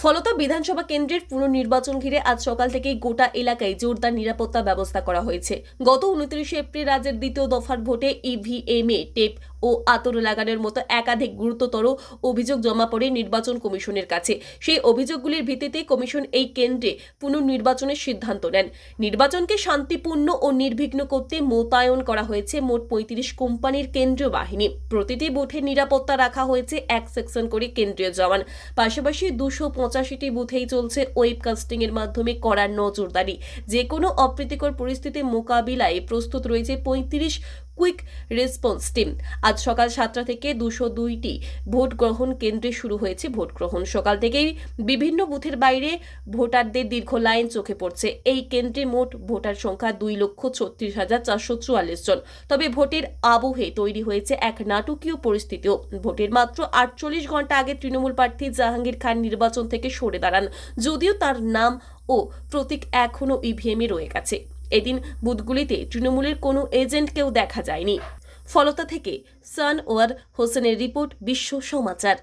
ফলতা বিধানসভা কেন্দ্রের পুনর্নির্বাচন ঘিরে আজ সকাল থেকেই গোটা এলাকায় জোরদার নিরাপত্তা ব্যবস্থা করা হয়েছে। গত 29 এপ্রিল রাজ্যের দ্বিতীয় দফার ভোটে ইভিএমে টেপ ও আতর লাগানোর মতো একাধিক গুরুতর অভিযোগ জমা পড়ে নির্বাচন কমিশনের কাছে। সেই অভিযোগগুলির ভিত্তিতে কমিশন এই কেন্দ্রে পুনর্নির্বাচনের সিদ্ধান্ত নেন। নির্বাচনকে শান্তিপূর্ণ ও নির্বিঘ্ন করতে মোতায়েন করা হয়েছে মোট 35 কোম্পানির কেন্দ্রীয় বাহিনী। প্রতিটি বুথের নিরাপত্তা রাখা হয়েছে এক সেকশন করে কেন্দ্রীয় জওয়ান। পাশাপাশি 285টি বুথেই চলছে ওয়েবকাস্টিং এর মাধ্যমে করা নজরদারি। যে কোনো অপ্রীতিকর পরিস্থিতি মোকাবিলায় প্রস্তুত রয়েছে 35 কুইক রেসপন্স টিম। আজ সকাল 7টা থেকে 202টি ভোট গ্রহণ কেন্দ্রে শুরু হয়েছে ভোট গ্রহণ। সকাল থেকেই বিভিন্ন বুথের বাইরে ভোটারদের দীর্ঘ লাইন চোখে পড়ছে। এই কেন্দ্রে মোট ভোটার সংখ্যা 2,36,444 জন। তবে ভোটের আবহে তৈরি হয়েছে এক নাটকীয় পরিস্থিতিও। ভোটের মাত্র 48 ঘন্টা আগে তৃণমূল প্রার্থী জাহাঙ্গীর খান নির্বাচন থেকে সরে দাঁড়ান, যদিও তার নাম ও প্রতীক এখনও ইভিএমে রয়ে গেছে। এদিন বুথগুলিতে তৃণমূলের কোনো এজেন্টকেও দেখা যায়নি। ফলতা থেকে সানওয়ার হোসেনের রিপোর্ট, বিশ্ব সমাচার।